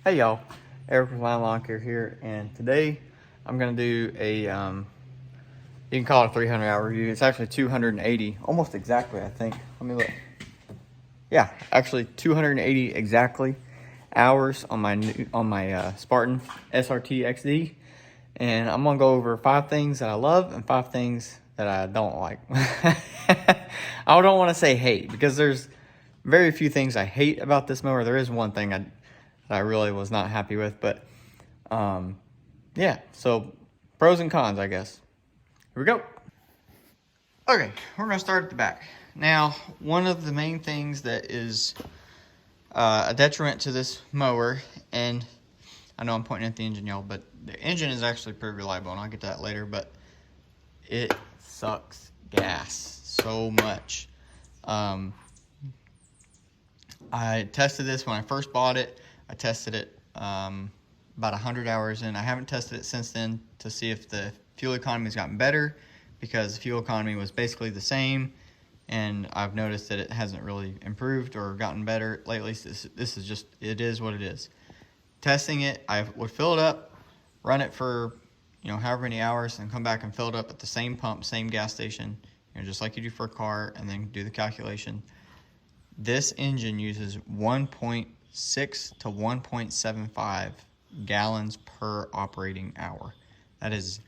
Hey y'all, Eric with Line Lawn Care here, and today I'm going to do a, you can call it a 300-hour review. It's actually 280, almost exactly, I think. Let me look. Yeah, actually 280 exactly hours on my Spartan SRT-XD, and I'm going to go over 5 things that I love and 5 things that I don't like. I don't want to say hate, because there's very few things I hate about this mower. There is one thing that I really was not happy with, but yeah, so pros and cons, I guess. Here we go. Okay, we're gonna start at the back. Now, one of the main things that is a detriment to this mower, and I know I'm pointing at the engine, y'all, but the engine is actually pretty reliable, and I'll get to that later, but it sucks gas so much. I tested this when I first bought it. I tested it about 100 hours in. I haven't tested it since then to see if the fuel economy has gotten better, because the fuel economy was basically the same, and I've noticed that it hasn't really improved or gotten better lately. This is just, it is what it is. Testing it, I would fill it up, run it for, you know, however many hours, and come back and fill it up at the same pump, same gas station, you know, just like you do for a car, and then do the calculation. This engine uses 1.6 to 1.75 gallons per operating hour. That is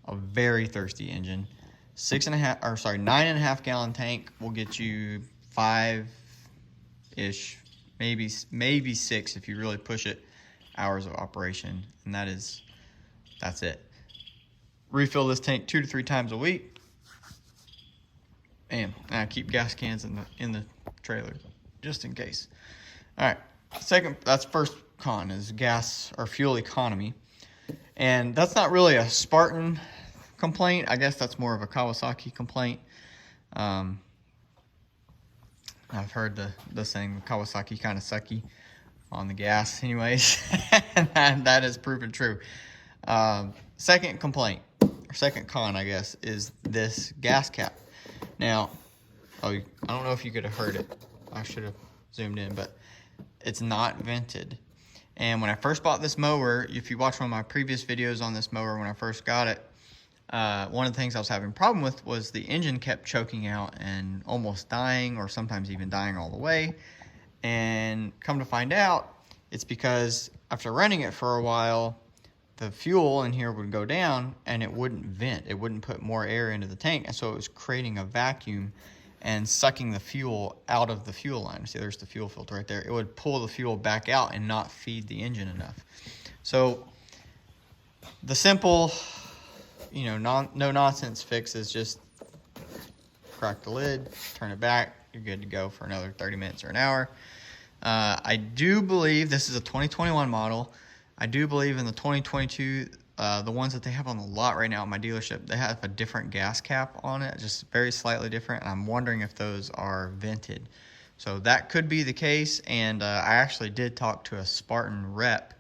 a very thirsty engine. 9.5 gallon tank will get you 5-ish, maybe 6 if you really push it, hours of operation, and that's it. Refill this tank 2 to 3 times a week, and I keep gas cans in the trailer just in case. All right, that's first con, is gas or fuel economy, and that's not really a Spartan complaint. I guess that's more of a Kawasaki complaint. I've heard the saying Kawasaki kind of sucky on the gas, anyways, and that is proven true. Second complaint, or second con, I guess, is this gas cap. Now, I don't know if you could have heard it. I should have zoomed in, but it's not vented. And when I first bought this mower, if you watch one of my previous videos on this mower when I first got it, one of the things I was having a problem with was the engine kept choking out and almost dying, or sometimes even dying all the way. And come to find out, it's because after running it for a while, the fuel in here would go down and it wouldn't vent. It wouldn't put more air into the tank, and so it was creating a vacuum and sucking the fuel out of the fuel line. See, there's the fuel filter right there. It would pull the fuel back out and not feed the engine enough. So the simple, you know, no nonsense fix is just crack the lid, turn it back, you're good to go for another 30 minutes or an hour. I do believe this is a 2021 model. I do believe in the 2022, the ones that they have on the lot right now at my dealership, they have a different gas cap on it, just very slightly different, and I'm wondering if those are vented. So that could be the case, and I actually did talk to a Spartan rep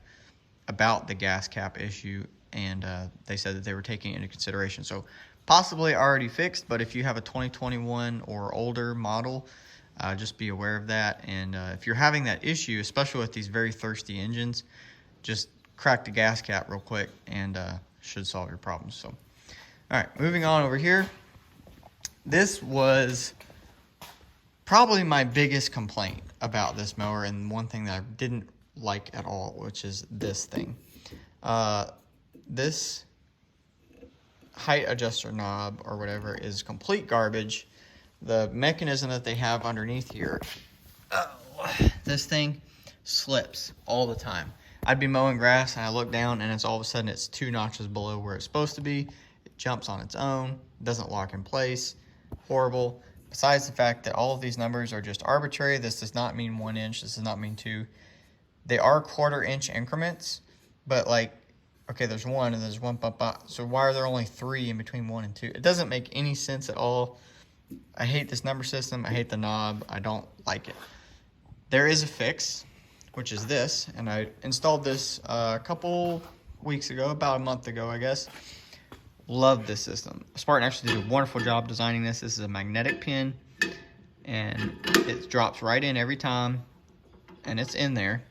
about the gas cap issue, and they said that they were taking it into consideration. So possibly already fixed, but if you have a 2021 or older model, just be aware of that. And if you're having that issue, especially with these very thirsty engines, just crack the gas cap real quick, and should solve your problems. So, all right, moving on over here. This was probably my biggest complaint about this mower, and one thing that I didn't like at all, which is this thing. This height adjuster knob or whatever is complete garbage. The mechanism that they have underneath here, this thing slips all the time. I'd be mowing grass and I look down and all of a sudden it's 2 notches below where it's supposed to be. It jumps on its own, doesn't lock in place, horrible. Besides the fact that all of these numbers are just arbitrary, this does not mean 1 inch, this does not mean 2. They are 1/4 inch increments, but like, okay, there's 1 and there's 1 bump out. So why are there only 3 in between 1 and 2? It doesn't make any sense at all. I hate this number system. I hate the knob. I don't like it. There is a fix, which is this, and I installed this a couple weeks ago, about a month ago, I guess. Love this system. Spartan actually did a wonderful job designing this. This is a magnetic pin, and it drops right in every time, and it's in there.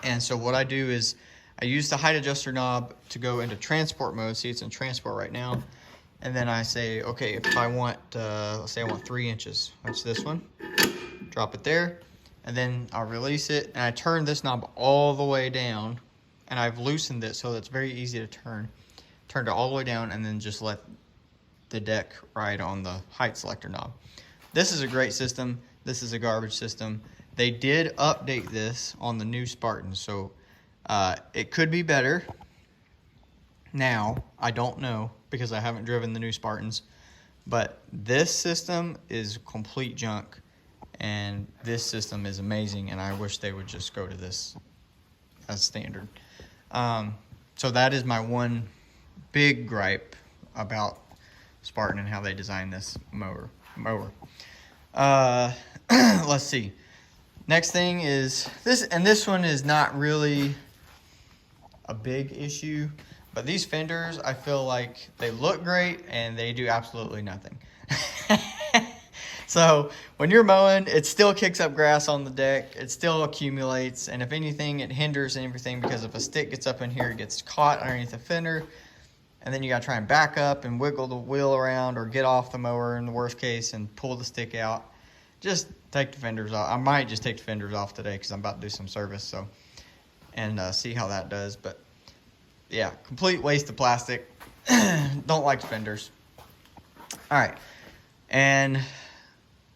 And so what I do is I use the height adjuster knob to go into transport mode. See, it's in transport right now. And then I say, okay, if I want, let's say I want 3 inches. That's this one. Drop it there. And then I'll release it. And I turn this knob all the way down. And I've loosened it so that it's very easy to turn. Turned it all the way down and then just let the deck ride on the height selector knob. This is a great system. This is a garbage system. They did update this on the new Spartan, so it could be better. Now, I don't know because I haven't driven the new Spartans, but this system is complete junk, and this system is amazing, and I wish they would just go to this as standard. So that is my one big gripe about Spartan and how they designed this mower. Let's see. Next thing is this, and this one is not really a big issue, but these fenders, I feel like they look great and they do absolutely nothing. So when you're mowing, it still kicks up grass on the deck. It still accumulates, and if anything, it hinders everything because if a stick gets up in here, it gets caught underneath the fender, and then you gotta try and back up and wiggle the wheel around or get off the mower in the worst case and pull the stick out. Just take the fenders off. I might just take the fenders off today because I'm about to do some service, so, and see how that does. But yeah, complete waste of plastic. Don't like fenders. All right, and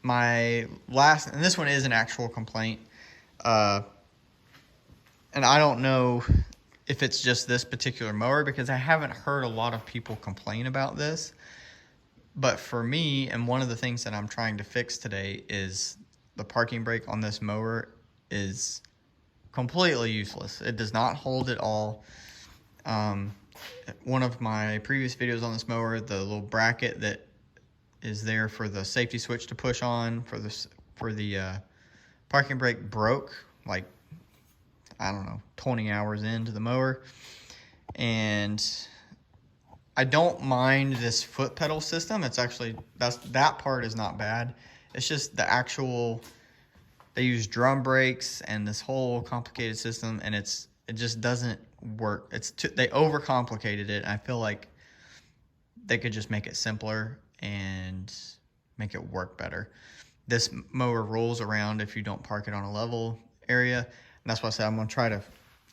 my last, and this one is an actual complaint, and I don't know if it's just this particular mower because I haven't heard a lot of people complain about this. But for me, and one of the things that I'm trying to fix today is the parking brake on this mower is completely useless. It does not hold at all. One of my previous videos on this mower, the little bracket that is there for the safety switch to push on for the parking brake broke, like, I don't know, 20 hours into the mower. And I don't mind this foot pedal system. It's actually, that part is not bad. It's just the actual, they use drum brakes and this whole complicated system, and it just doesn't work. They overcomplicated it. I feel like they could just make it simpler and make it work better. This mower rolls around if you don't park it on a level area, and that's why I said I'm gonna try to.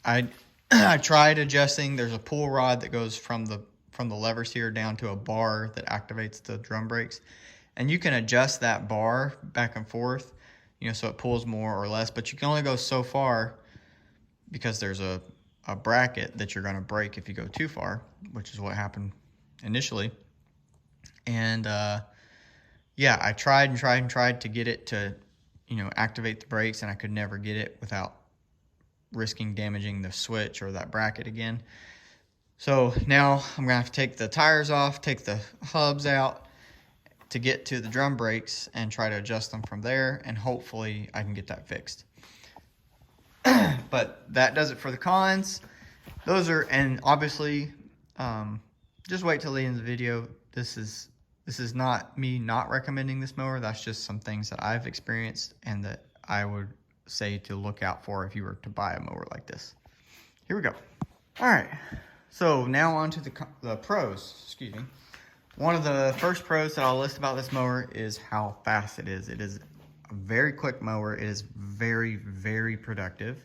I tried adjusting. There's a pull rod that goes from the levers here down to a bar that activates the drum brakes, and you can adjust that bar back and forth, you know, so it pulls more or less, but you can only go so far because there's a bracket that you're going to break if you go too far, which is what happened initially. And yeah, I tried to get it to, you know, activate the brakes, and I could never get it without risking damaging the switch or that bracket again. So now I'm gonna have to take the tires off, take the hubs out to get to the drum brakes and try to adjust them from there, and hopefully I can get that fixed. But that does it for the cons. Those are, and obviously, just wait till the end of the video. This is not me not recommending this mower. That's just some things that I've experienced and that I would say to look out for if you were to buy a mower like this. Here we go. All right. So now on to the pros, excuse me. One of the first pros that I'll list about this mower is how fast it is. It is a very quick mower. It is very, very productive.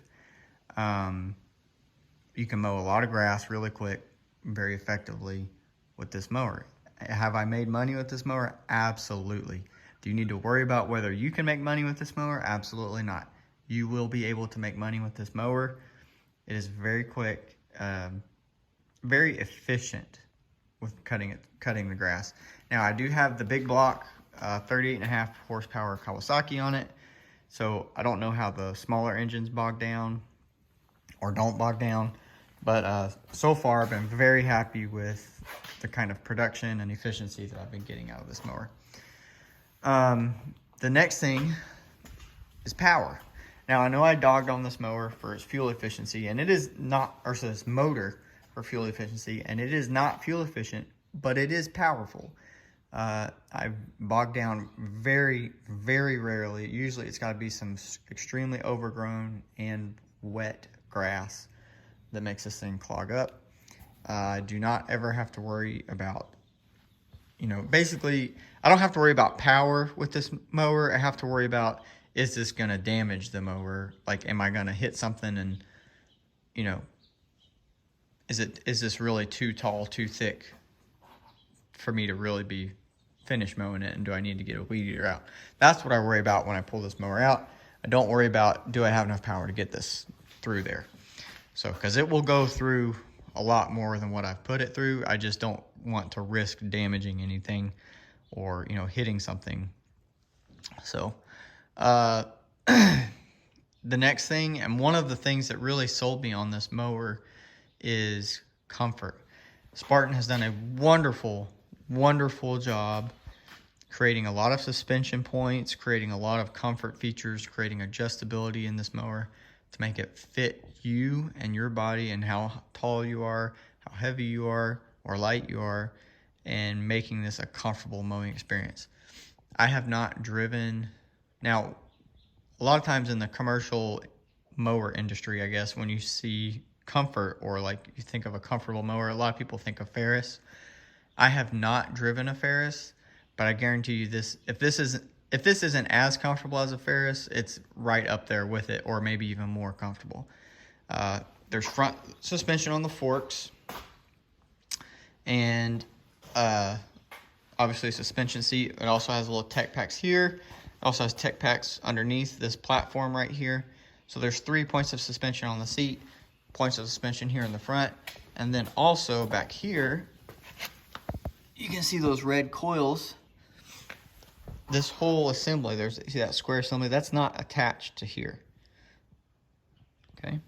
You can mow a lot of grass really quick, very effectively with this mower. Have I made money with this mower? Absolutely. Do you need to worry about whether you can make money with this mower? Absolutely not. You will be able to make money with this mower. It is very quick. Very efficient with cutting the grass. Now I do have the big block 38.5 horsepower Kawasaki on it, so I don't know how the smaller engines bog down or don't bog down, but so far I've been very happy with the kind of production and efficiency that I've been getting out of this mower. The next thing is power. Now I know I dogged on this mower for its fuel efficiency, and it is not, or so this motor for fuel efficiency, and it is not fuel efficient, but it is powerful. I've bogged down very, very rarely. Usually it's got to be some extremely overgrown and wet grass that makes this thing clog up. I do not ever have to worry about, basically, I don't have to worry about power with this mower. I have to worry about, is this going to damage the mower? Like, am I going to hit something and, is this really too tall, too thick for me to really be finished mowing it? And do I need to get a weed eater out? That's what I worry about when I pull this mower out. I don't worry about, do I have enough power to get this through there? So, because it will go through a lot more than what I've put it through. I just don't want to risk damaging anything or, hitting something. So, the next thing, and one of the things that really sold me on this mower, is comfort. Spartan has done a wonderful, wonderful job creating a lot of suspension points, creating a lot of comfort features, creating adjustability in this mower to make it fit you and your body and how tall you are, how heavy you are, or light you are, and making this a comfortable mowing experience. I have not driven, now, a lot of times in the commercial mower industry, I guess, when you see comfort or like you think of a comfortable mower, a lot of people think of Ferris. I have not driven a Ferris, but I guarantee you this, if this isn't as comfortable as a Ferris, it's right up there with it, or maybe even more comfortable. There's front suspension on the forks, and obviously a suspension seat. It also has little tech packs here. It also has tech packs underneath this platform right here. So there's 3 points of suspension on the seat, points of suspension here in the front, and then also back here, you can see those red coils. This whole assembly, see that square assembly, that's not attached to here. Okay,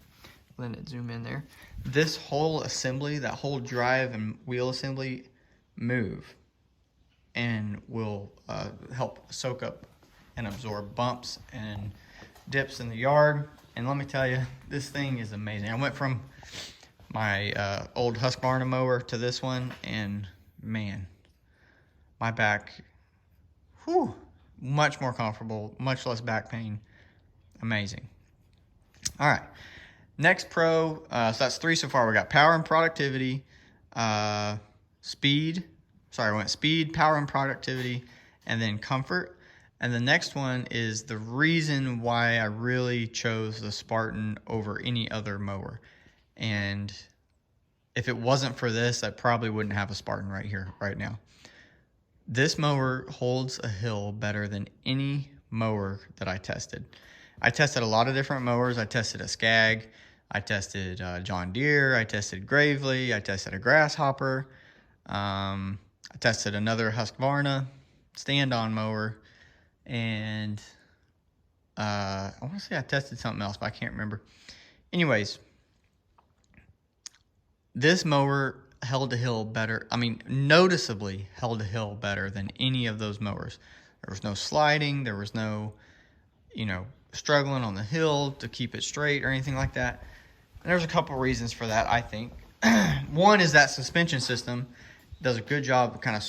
let it zoom in there. This whole assembly, that whole drive and wheel assembly, move and will help soak up and absorb bumps and dips in the yard. And let me tell you, this thing is amazing. I went from my old Husqvarna mower to this one, and man, my back, whew, much more comfortable, much less back pain. Amazing. All right, next pro, so that's 3 so far. We got power and productivity, speed, power and productivity, and then comfort. And the next one is the reason why I really chose the Spartan over any other mower. And if it wasn't for this, I probably wouldn't have a Spartan right here, right now. This mower holds a hill better than any mower that I tested. I tested a lot of different mowers. I tested a Skag. I tested John Deere. I tested Gravely. I tested a Grasshopper. I tested another Husqvarna stand-on mower. And I want to say I tested something else, but I can't remember. Anyways, this mower held a hill better. I mean, noticeably held a hill better than any of those mowers. There was no sliding. There was no, struggling on the hill to keep it straight or anything like that. And there's a couple reasons for that, I think. One is that suspension system does a good job of kind of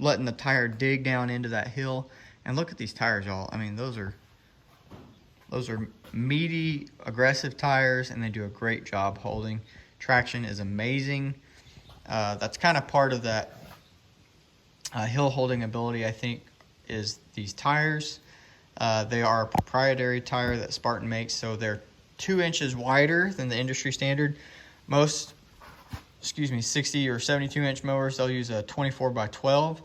letting the tire dig down into that hill. And look at these tires, y'all. I mean, those are meaty, aggressive tires, and they do a great job holding. Traction is amazing. That's kind of part of that hill holding ability, I think, is these tires. They are a proprietary tire that Spartan makes, so they're 2 inches wider than the industry standard. Most, 60 or 72 inch mowers, they'll use a 24 by 12.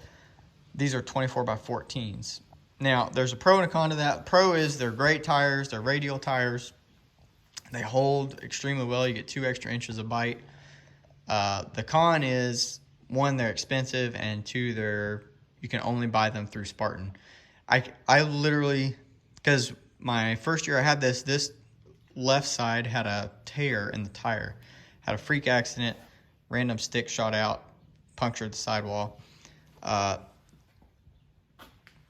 These are 24 by 14s. Now, there's a pro and a con to that. Pro is they're great tires. They're radial tires. They hold extremely well. You get 2 extra inches of bite. The con is, 1, they're expensive, and 2, you can only buy them through Spartan. I literally, because my first year I had this left side had a tear in the tire. Had a freak accident, random stick shot out, punctured the sidewall.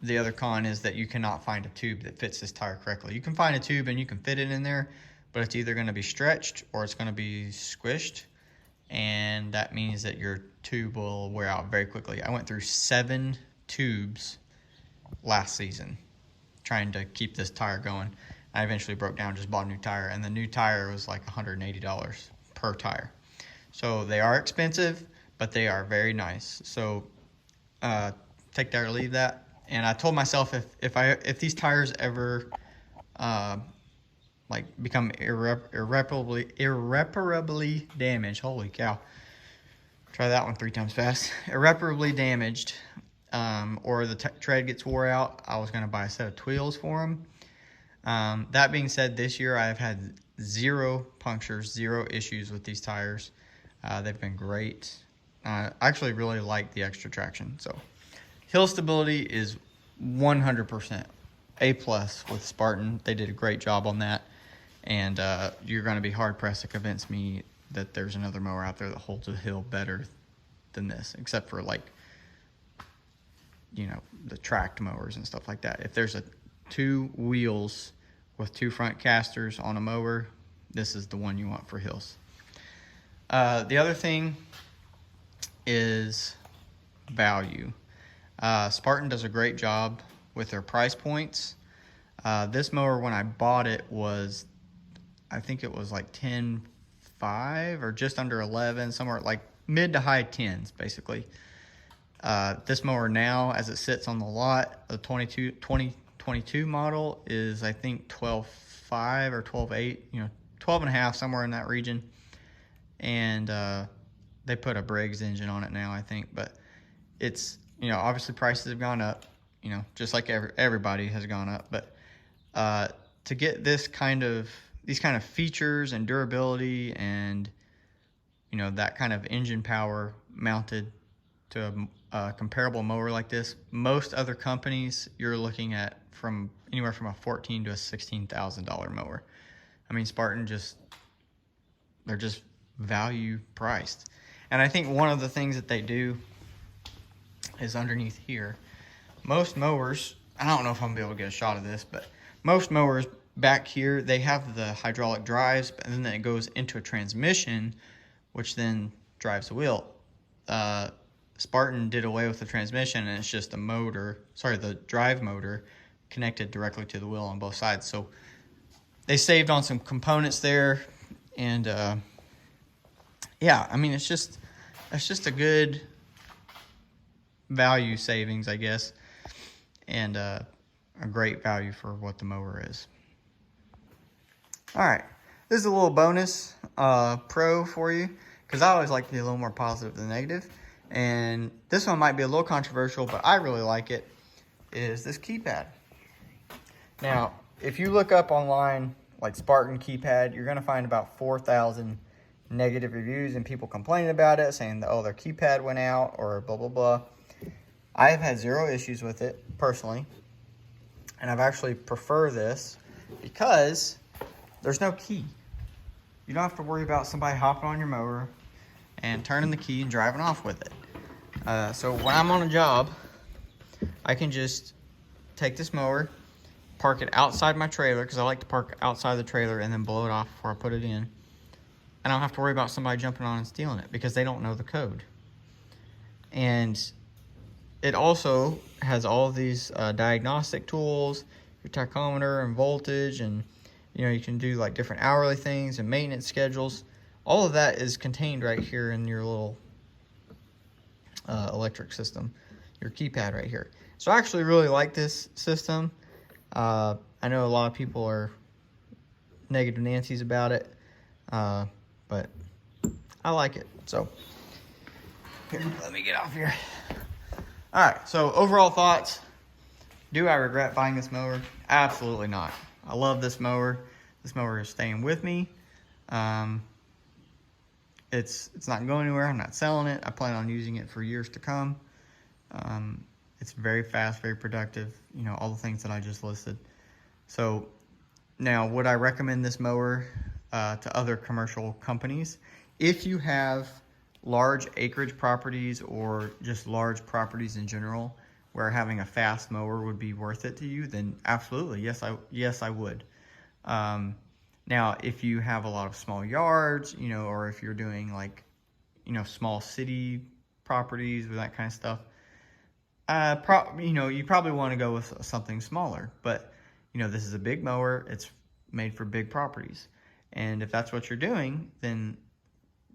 The other con is that you cannot find a tube that fits this tire correctly. You can find a tube and you can fit it in there, but it's either going to be stretched or it's going to be squished, and that means that your tube will wear out very quickly. I went through 7 tubes last season trying to keep this tire going. I eventually broke down, just bought a new tire, and the new tire was like $180 per tire. So they are expensive, but they are very nice. So take that or leave that. And I told myself if these tires ever like become irreparably damaged, holy cow, try that one 3 times fast, irreparably damaged, or the tread gets wore out, I was going to buy a set of wheels for them. That being said, this year I've had 0 punctures, 0 issues with these tires. They've been great. I actually really like the extra traction. So hill stability is 100% A+ with Spartan. They did a great job on that. And you're going to be hard pressed to convince me that there's another mower out there that holds a hill better than this, except for like, you know, the tracked mowers and stuff like that. If there's 2 wheels with 2 front casters on a mower, this is the one you want for hills. The other thing is value. Spartan does a great job with their price points. This mower, when I bought it, was, I think it was like 10.5 or just under 11, somewhere like mid to high 10s basically. This mower now, as it sits on the lot, the 2022 model is, I think, 12.5 or 12.8, you know, 12.5, somewhere in that region. And they put a Briggs engine on it now, I think. But it's, you know, obviously prices have gone up, you know, just like everybody has gone up. But to get these kind of features and durability and, you know, that kind of engine power mounted to a comparable mower like this, most other companies you're looking at from anywhere from a $14,000 to a $16,000 mower. I mean, Spartan they're just value priced. And I think one of the things that they do is underneath here. Most mowers, I don't know if I'm gonna be able to get a shot of this, but most mowers back here, they have the hydraulic drives, and then it goes into a transmission, which then drives the wheel. Spartan did away with the transmission, and it's just the drive motor connected directly to the wheel on both sides. So they saved on some components there, and yeah, I mean, it's just a good value savings, I guess, and a great value for what the mower is. All right, this is a little bonus pro for you, because I always like to be a little more positive than negative. And this one might be a little controversial, but I really like it, is this keypad. Now, if you look up online, like Spartan keypad, you're going to find about 4,000 negative reviews and people complaining about it, saying, oh, their keypad went out or blah, blah, blah. I have had 0 issues with it, personally. And I've actually prefer this because there's no key. You don't have to worry about somebody hopping on your mower and turning the key and driving off with it. So when I'm on a job, I can just take this mower, park it outside my trailer, because I like to park outside the trailer and then blow it off before I put it in. And I don't have to worry about somebody jumping on and stealing it, because they don't know the code. And it also has all of these diagnostic tools, your tachometer and voltage, and you know, you can do like different hourly things and maintenance schedules. All of that is contained right here in your little electric system, your keypad right here. So I actually really like this system. I know a lot of people are negative Nancy's about it, but I like it. So here, let me get off here. All right, so overall thoughts. Do I regret buying this mower? Absolutely not. I love this mower. This mower is staying with me. It's not going anywhere. I'm not selling it. I plan on using it for years to come. It's very fast, very productive, you know, all the things that I just listed. So now, would I recommend this mower to other commercial companies? If you have large acreage properties or just large properties in general where having a fast mower would be worth it to you, then absolutely, yes, I would. Now, if you have a lot of small yards, you know, or if you're doing like, you know, small city properties with that kind of stuff, you know, you probably want to go with something smaller. But, you know, this is a big mower. It's made for big properties. And if that's what you're doing, then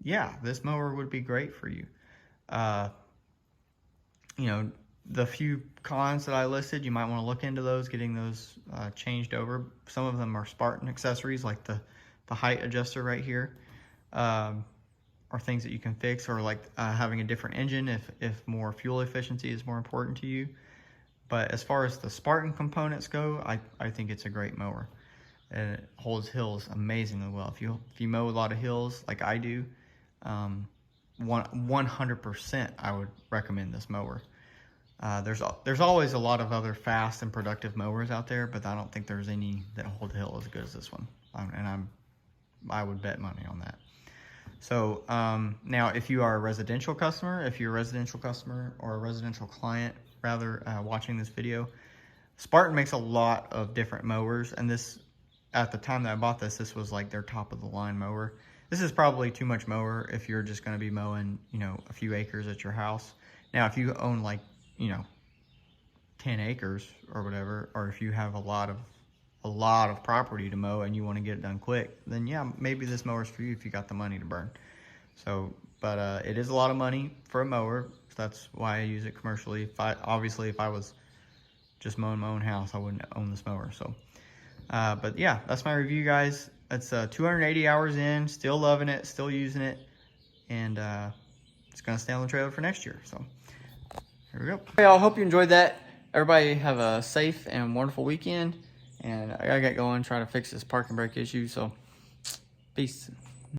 yeah, this mower would be great for you. You know, the few cons that I listed, you might want to look into those, getting those changed over. Some of them are Spartan accessories, like the height adjuster right here, or things that you can fix, or like having a different engine if more fuel efficiency is more important to you. But as far as the Spartan components go, I think it's a great mower. And it holds hills amazingly well. If you mow a lot of hills like I do, 100% I would recommend this mower. There's always a lot of other fast and productive mowers out there, but I don't think there's any that hold a hill as good as this one. I would bet money on that. So now, if you are a residential customer, or a residential client rather, watching this video, Spartan makes a lot of different mowers, and this, at the time that I bought this was like their top of the line mower. This is probably too much mower if you're just going to be mowing, you know, a few acres at your house. Now, if you own like, you know, 10 acres or whatever, or if you have a lot of property to mow and you want to get it done quick, then yeah, maybe this mower's for you if you got the money to burn. So, but it is a lot of money for a mower. So that's why I use it commercially. Obviously, if I was just mowing my own house, I wouldn't own this mower. So, but yeah, that's my review, guys. It's 280 hours in, still loving it, still using it, and it's gonna stay on the trailer for next year. So here we go. Hey, I hope you enjoyed that. Everybody have a safe and wonderful weekend, and I gotta get going, try to fix this parking brake issue. So peace.